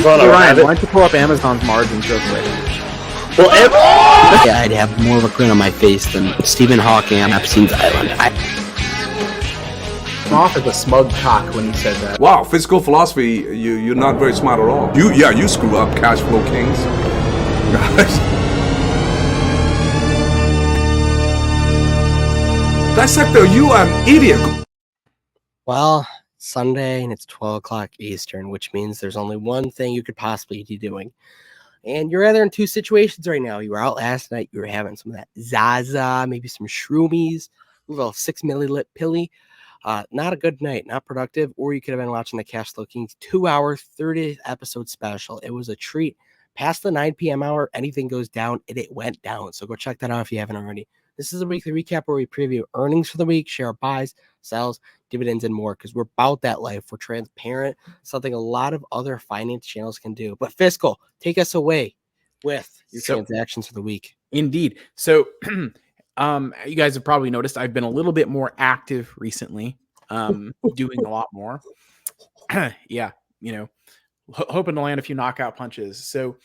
Ryan, why don't you pull up Amazon's margins real quick? Well, I'd have more of a grin on my face than Stephen Hawking on Epstein's Island. I'm off as a smug cock when you said that. Wow, physical philosophy, you're not very smart at all. You screw up, cash flow kings. Dissector, you are an idiot. Well, it's Sunday and it's 12 o'clock Eastern, which means there's only one thing you could possibly be doing. And you're either in two situations right now. You were out last night, you were having some of that Zaza, maybe some shroomies, a little 6 milliliter pilly. Not a good night, not productive. Or you could have been watching the Cash Flow Kings 2-hour, 30th episode special. It was a treat. Past the 9 p.m. hour, anything goes down, and it went down. So go check that out if you haven't already. This is a weekly recap where we preview earnings for the week, share buys, sells, dividends, and more, because we're about that life. We're transparent, something a lot of other finance channels can do. But Fiscal, take us away with your transactions for the week. Indeed. So you guys have probably noticed I've been a little bit more active recently, doing a lot more. Yeah, hoping to land a few knockout punches. So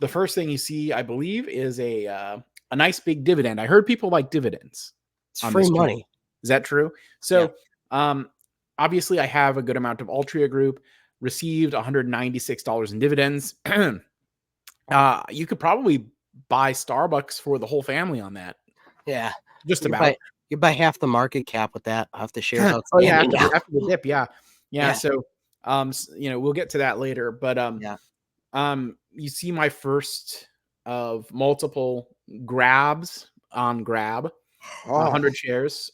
the first thing you see, I believe, is a nice big dividend. I heard people like dividends. It's free money. Is that true? So obviously I have a good amount of Altria Group, received $196 in dividends. You could probably buy Starbucks for the whole family on that. Yeah. Just about. You buy half the market cap with that. I'll have to share. Oh yeah, after the dip. Yeah. So we'll get to that later. But you see my first of multiple grabs on Grab, 100 shares,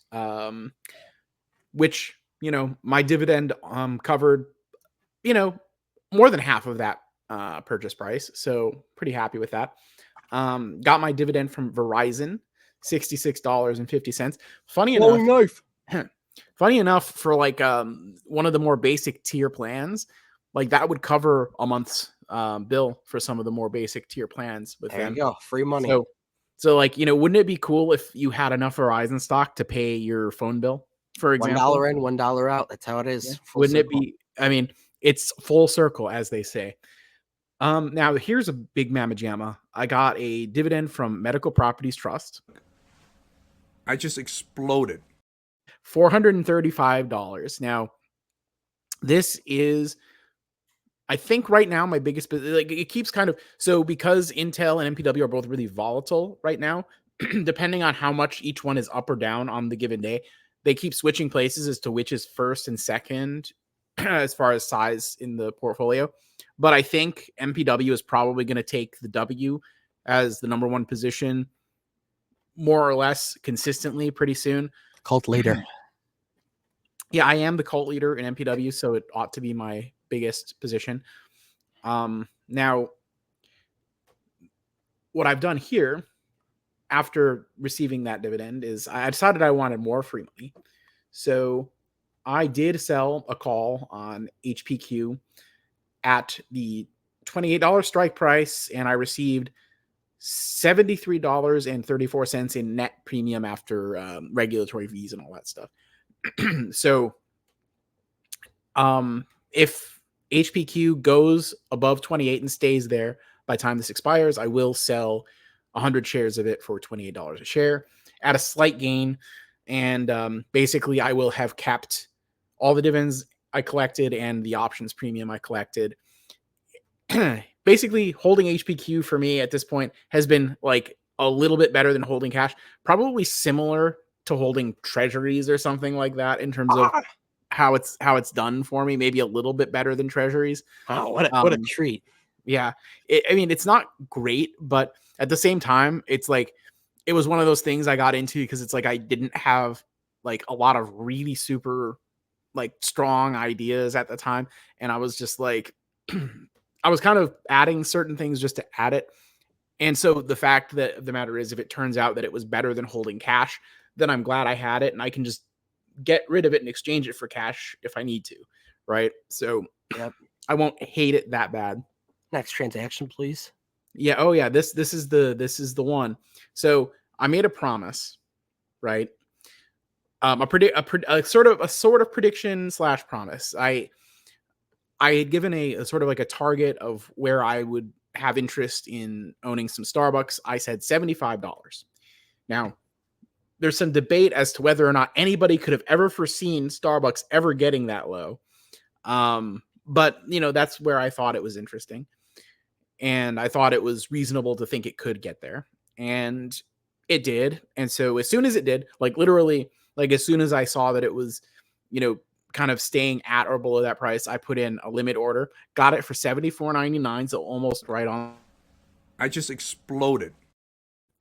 which my dividend covered more than half of that purchase price, so pretty happy with that. Got my dividend from Verizon, $66.50. Funny enough, for like one of the more basic tier plans, like that would cover a month's bill for some of the more basic tier plans with them. There you go, free money. So like, wouldn't it be cool if you had enough Verizon stock to pay your phone bill, for example? $1 in, $1 out. That's how it is. Yeah. Wouldn't it be? I mean, it's full circle, as they say. Now here's a big mamma jamma. I got a dividend from Medical Properties Trust. I just exploded. $435. Now, this is, I think right now, my biggest, like it keeps kind of, so because Intel and MPW are both really volatile right now, depending on how much each one is up or down on the given day, they keep switching places as to which is first and second as far as size in the portfolio. But I think MPW is probably going to take the W as the number one position more or less consistently pretty soon. Cult leader. Yeah, I am the cult leader in MPW, so it ought to be my biggest position. Now, what I've done here after receiving that dividend is I decided I wanted more free money. So I did sell a call on HPQ at the $28 strike price, and I received $73.34 in net premium after regulatory fees and all that stuff. So if HPQ goes above 28 and stays there by the time this expires, I will sell 100 shares of it for $28 a share at a slight gain. And basically, I will have kept all the dividends I collected and the options premium I collected. Basically, holding HPQ for me at this point has been like a little bit better than holding cash, probably similar to holding treasuries or something like that in terms of how it's done for me. Maybe a little bit better than treasuries. Oh, what a treat. Yeah. I mean, it's not great, but at the same time, it's like, it was one of those things I got into because it's like, I didn't have like a lot of really super like strong ideas at the time. And I was just like, I was kind of adding certain things just to add it. And so the fact that the matter is, if it turns out that it was better than holding cash, then I'm glad I had it and I can just get rid of it and exchange it for cash if I need to. Right. So I won't hate it that bad. Next transaction, please. Yeah. Oh yeah. This is the one. So I made a promise, right? A sort of prediction / promise. I had given a sort of like a target of where I would have interest in owning some Starbucks. I said $75. Now, there's some debate as to whether or not anybody could have ever foreseen Starbucks ever getting that low. But that's where I thought it was interesting. And I thought it was reasonable to think it could get there. And it did. And so as soon as it did, like literally, like as soon as I saw that it was, kind of staying at or below that price, I put in a limit order, got it for $74.99, so almost right on. I just exploded.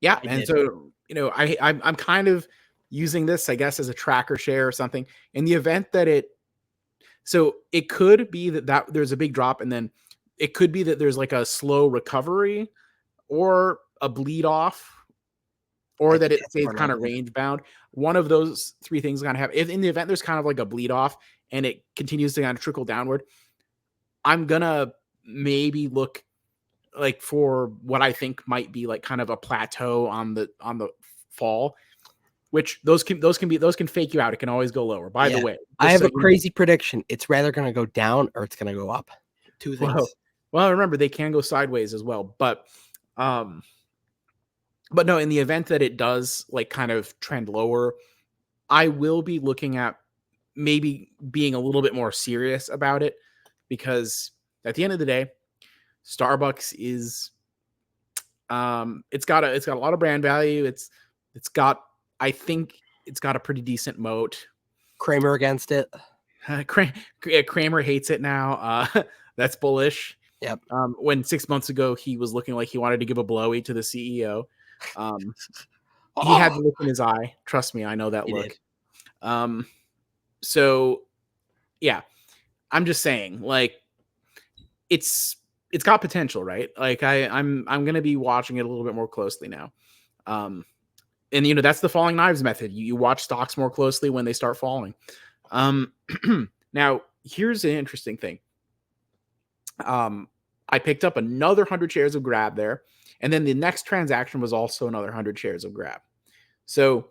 Yeah. And so, I'm kind of using this, I guess, as a tracker share or something in the event that it could be that there's a big drop, and then it could be that there's like a slow recovery or a bleed off, or that it stays kind of range bound. One of those three things is going to happen. If in the event there's kind of like a bleed off and it continues to kind of trickle downward, I'm going to maybe look like for what I think might be like kind of a plateau on the fall, which those can fake you out. It can always go lower. By the way, I have a crazy prediction. It's rather going to go down or it's going to go up. Two things. Well, remember they can go sideways as well, but no, in the event that it does like kind of trend lower, I will be looking at maybe being a little bit more serious about it, because at the end of the day, Starbucks is it's got a lot of brand value. I think it's got a pretty decent moat. Kramer against it. Kramer hates it now. That's bullish. Yep. When 6 months ago he was looking like he wanted to give a blowy to the CEO. He had the look in his eye. Trust me, I know that look. So yeah, I'm just saying, like, it's got potential, right? Like I'm gonna be watching it a little bit more closely now. And that's the falling knives method. You watch stocks more closely when they start falling. Now here's an interesting thing. I picked up another 100 shares of Grab there. And then the next transaction was also another 100 shares of Grab. So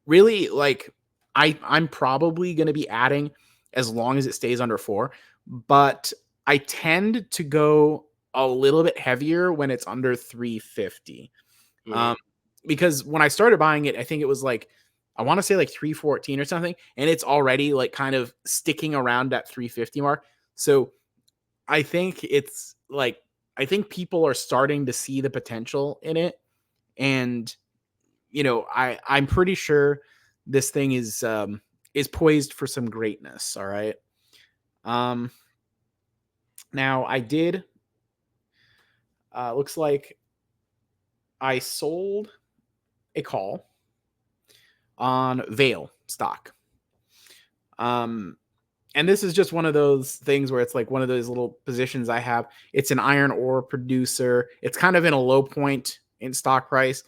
really, like, I'm probably going to be adding as long as it stays under 4. But I tend to go a little bit heavier when it's under 350. Because when I started buying it, I think it was like, I want to say like 314 or something. And it's already like kind of sticking around that 350 mark. So I think it's like, I think people are starting to see the potential in it. And, I'm pretty sure this thing is poised for some greatness. All right. Now I did, looks like I sold a call on Vail stock. And this is just one of those things where it's like one of those little positions I have. It's an iron ore producer. It's kind of in a low point in stock price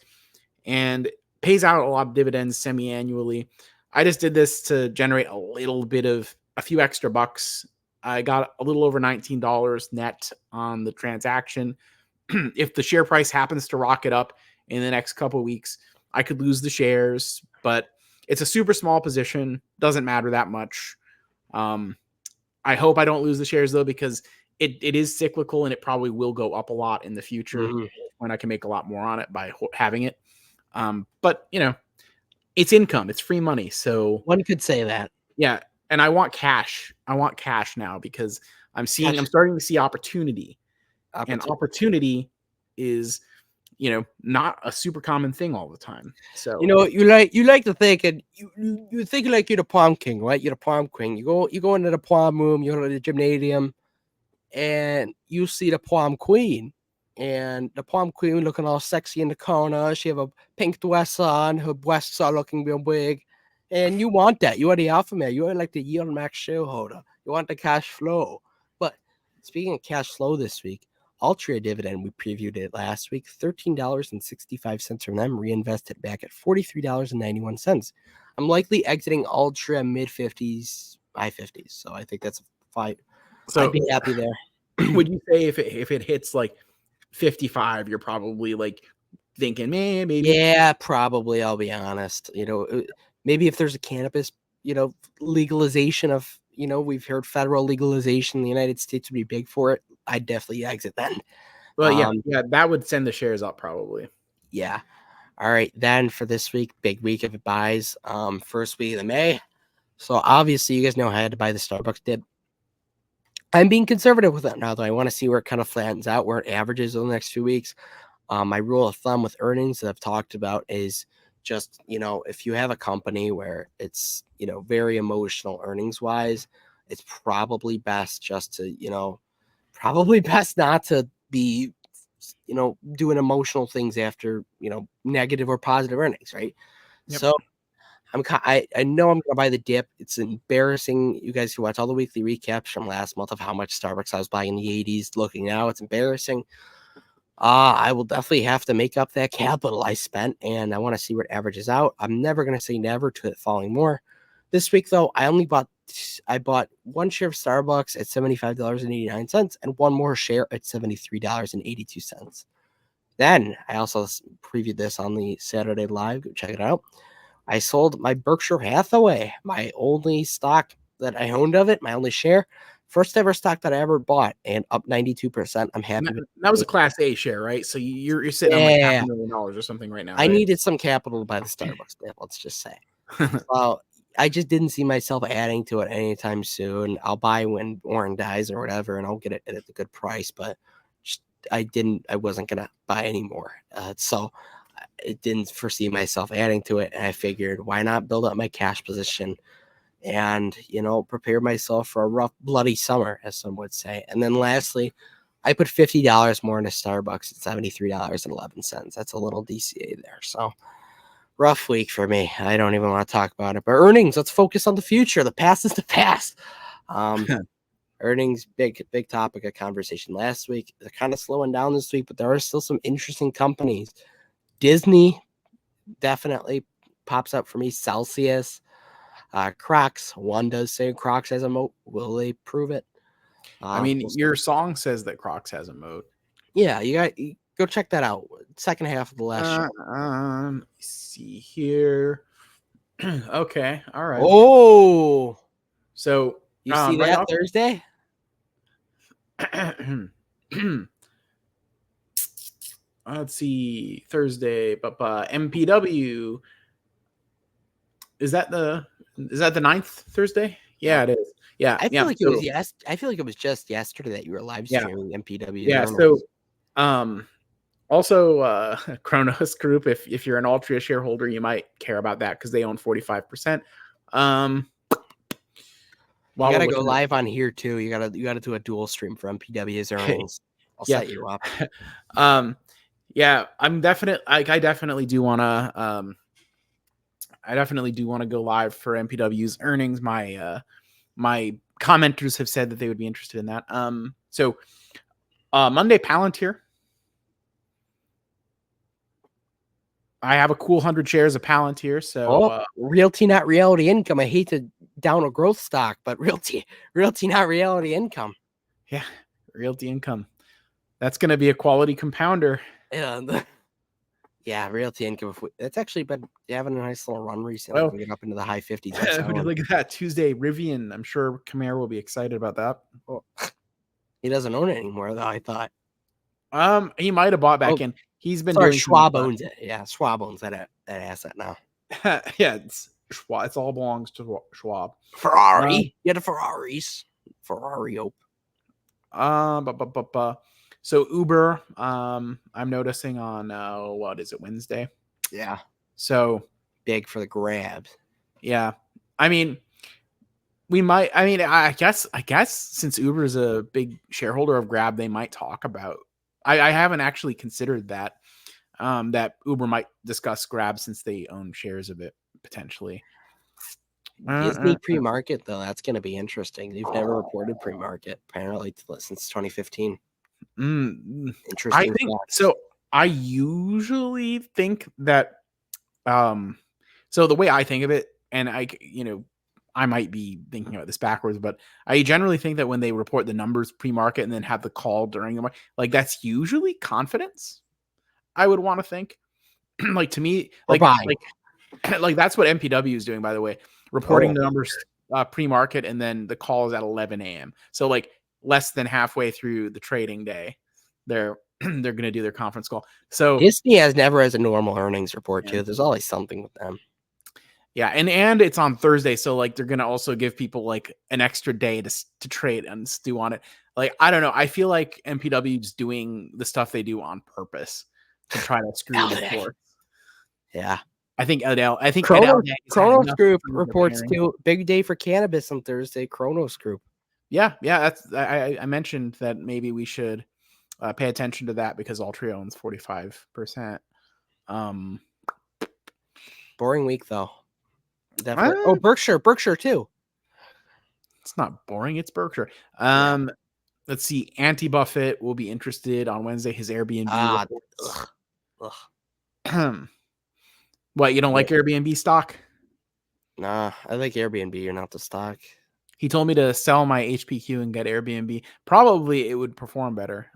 and pays out a lot of dividends semi-annually. I just did this to generate a few extra bucks. I got a little over $19 net on the transaction. If the share price happens to rocket up in the next couple of weeks, I could lose the shares, but it's a super small position. Doesn't matter that much. I hope I don't lose the shares though, because it is cyclical and it probably will go up a lot in the future when I can make a lot more on it by having it. But it's income, it's free money. So one could say that. Yeah. And I want cash. I want cash now because I'm starting to see opportunity. And opportunity is, not a super common thing all the time. So you like to think, and you think like you're the prom king, right? You're the prom queen. You go into the prom room, you go to the gymnasium, and you see the prom queen. And the prom queen looking all sexy in the corner. She have a pink dress on, her breasts are looking real big. And you want that. You are the alpha male. You are like the yield max shareholder. You want the cash flow. But speaking of cash flow this week, Altria Dividend, we previewed it last week, $13.65 from them, reinvested back at $43.91. I'm likely exiting Altria mid-50s, high 50s. So I think that's fine. So I'd be happy there. Would you say if it hits like 55, you're probably like thinking, man, maybe? Yeah, probably. I'll be honest. Maybe if there's a cannabis, legalization of we've heard federal legalization in the United States would be big for it. I'd definitely exit then. Well, yeah, that would send the shares up probably. Yeah. All right, then for this week, big week of buys. First week of May. So obviously, you guys know I had to buy the Starbucks dip. I'm being conservative with it now, though. I want to see where it kind of flattens out, where it averages over the next few weeks. My rule of thumb with earnings that I've talked about is just, if you have a company where it's, very emotional earnings wise, it's probably best just to, probably best not to be, doing emotional things after, negative or positive earnings, right? Yep. So I know I'm gonna buy the dip. It's embarrassing. You guys who watch all the weekly recaps from last month of how much Starbucks I was buying in the 80s. Looking now, it's embarrassing. I will definitely have to make up that capital I spent, and I want to see where it averages out. I'm never gonna say never to it falling more. This week though, I bought one share of Starbucks at $75.89 and one more share at $73.82. Then I also previewed this on the Saturday Live. Go check it out. I sold my Berkshire Hathaway, my only stock that I owned of it, my only share. First ever stock that I ever bought, and up 92%. I'm happy with That was a Class A share, right? So you're sitting on like $500,000 or something right now. I right? needed some capital to buy the Starbucks dip, let's just say. So I just didn't see myself adding to it anytime soon. I'll buy when Warren dies or whatever, and I'll get it at a good price. But I wasn't gonna buy anymore. So I didn't foresee myself adding to it, and I figured, why not build up my cash position and prepare myself for a rough, bloody summer, as some would say. And then lastly, I put $50 more into Starbucks at $73.11. That's a little DCA there. So rough week for me. I don't even want to talk about it. But earnings, let's focus on the future. The past is the past. Earnings, big topic of conversation last week. They're kind of slowing down this week, but there are still some interesting companies. Disney definitely pops up for me. Celsius, Crocs. One does say Crocs has a moat. Will they prove it? I mean, your song says that Crocs has a moat. Yeah, you go check that out. Second half of the last show. Let me see here. Okay, all right. Oh, so you see right that Thursday? Let's see, Thursday, but MPW. Is that the 9th Thursday? Yeah, it is. Yeah, I feel like it was I feel like it was just yesterday that you were live streaming MPW. Yeah. So, also, Kronos Group. If you're an Altria shareholder, you might care about that because they own 45%. You gotta go live on here too. You gotta do a dual stream for MPW's earnings. I'll set you up. Yeah, I'm definitely. I definitely do wanna. I definitely do want to go live for MPW's earnings. My commenters have said that they would be interested in that. So Monday Palantir. I have a cool 100 shares of Palantir. So realty, not reality income. I hate to down a growth stock, but realty, not reality income. Yeah, realty income. That's going to be a quality compounder. Yeah, realty income. It's actually been having a nice little run recently. Well, get up into the high 50s. Look at that Tuesday Rivian. I'm sure Khmer will be excited about that. Well, he doesn't own it anymore, though. I thought. He might have bought back in. He's been doing. Schwab owns it. Yeah, Schwab owns that asset now. Yeah, it's Schwab. It all belongs to Schwab. Ferrari. Get a Ferraris. Ferrari. So Uber, I'm noticing on what is it, Wednesday? Yeah. So big for the grabs. Yeah. I mean, I guess since Uber is a big shareholder of Grab, they might talk about. I haven't actually considered that that Uber might discuss Grab since they own shares of it potentially. Disney pre-market though, that's going to be interesting. They've never reported pre-market apparently since 2015. Interesting. I think so. I usually think that so the way I think of it, and I might be thinking about this backwards, but I generally think that when they report the numbers pre-market and then have the call during the market, like that's usually confidence. I would want to think, like to me, like that's what MPW is doing. By the way, reporting the numbers pre-market, and then the call is at 11 a.m. So like less than halfway through the trading day, they're they're going to do their conference call. So Disney never has a normal earnings report Yeah. too. There's always something with them. yeah, and it's on Thursday, so like they're going to also give people like an extra day to trade and stew on it. Like I don't know, I feel like MPW is doing the stuff they do on purpose to try to screw the course. Yeah. I think Ed Chronos Group reports too. Big day for cannabis on Thursday. Chronos Group. Yeah, that's I mentioned that maybe we should pay attention to that because Altria owns 45%. Boring week though. Definitely. Oh, Berkshire too. It's not boring. It's Berkshire. Let's see. Anti Buffett will be interested on Wednesday. His Airbnb. What, you don't like Airbnb stock? Nah, I like Airbnb. You're not the stock. He told me to sell my HPQ and get Airbnb. Probably it would perform better.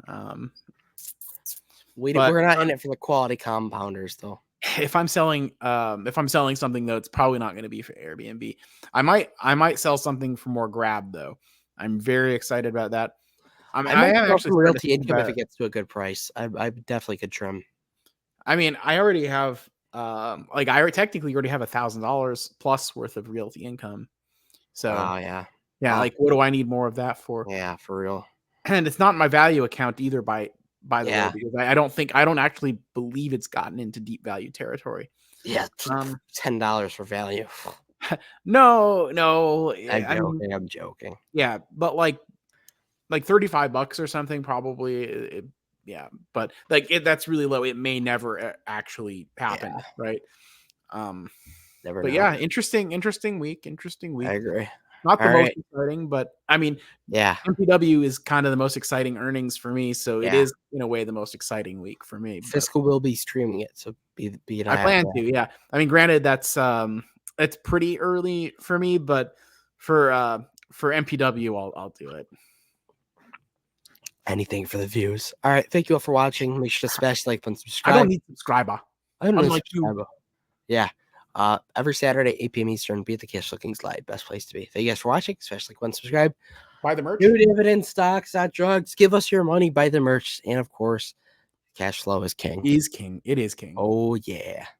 We're not in it for the quality compounders though. If I'm selling something though, it's probably not going to be for Airbnb. I might sell something for more Grab though. I'm very excited about that. I am actually Realty Income if it gets to a good price. I definitely could trim. I mean, I already have technically already have $1,000 plus worth of Realty Income. So yeah. Like what do I need more of that for? Yeah, for real. And it's not in my value account either by the way, because I don't actually believe it's gotten into deep value territory. Yeah, $10 for value. No, I'm joking. Yeah, but like $35 or something probably. But like that's really low. It may never actually happen, right? Never. But know. Interesting week. I agree. Not the most exciting, but I mean, MPW is kind of the most exciting earnings for me, so it is in a way the most exciting week for me. Fiscal will be streaming it, so be an I plan to. Yeah, I mean, granted, that's it's pretty early for me, but for MPW, I'll do it. Anything for the views. All right, thank you all for watching. Make sure to smash like and subscribe. I don't need subscriber. I don't like you. Yeah. Every Saturday, 8 p.m. Eastern, be at the Cash Lookings Live. Best place to be. Thank you guys for watching. Especially when subscribe. Buy the merch. New dividend stocks, not drugs. Give us your money. Buy the merch. And of course, cash flow is king. It is king. Oh, yeah.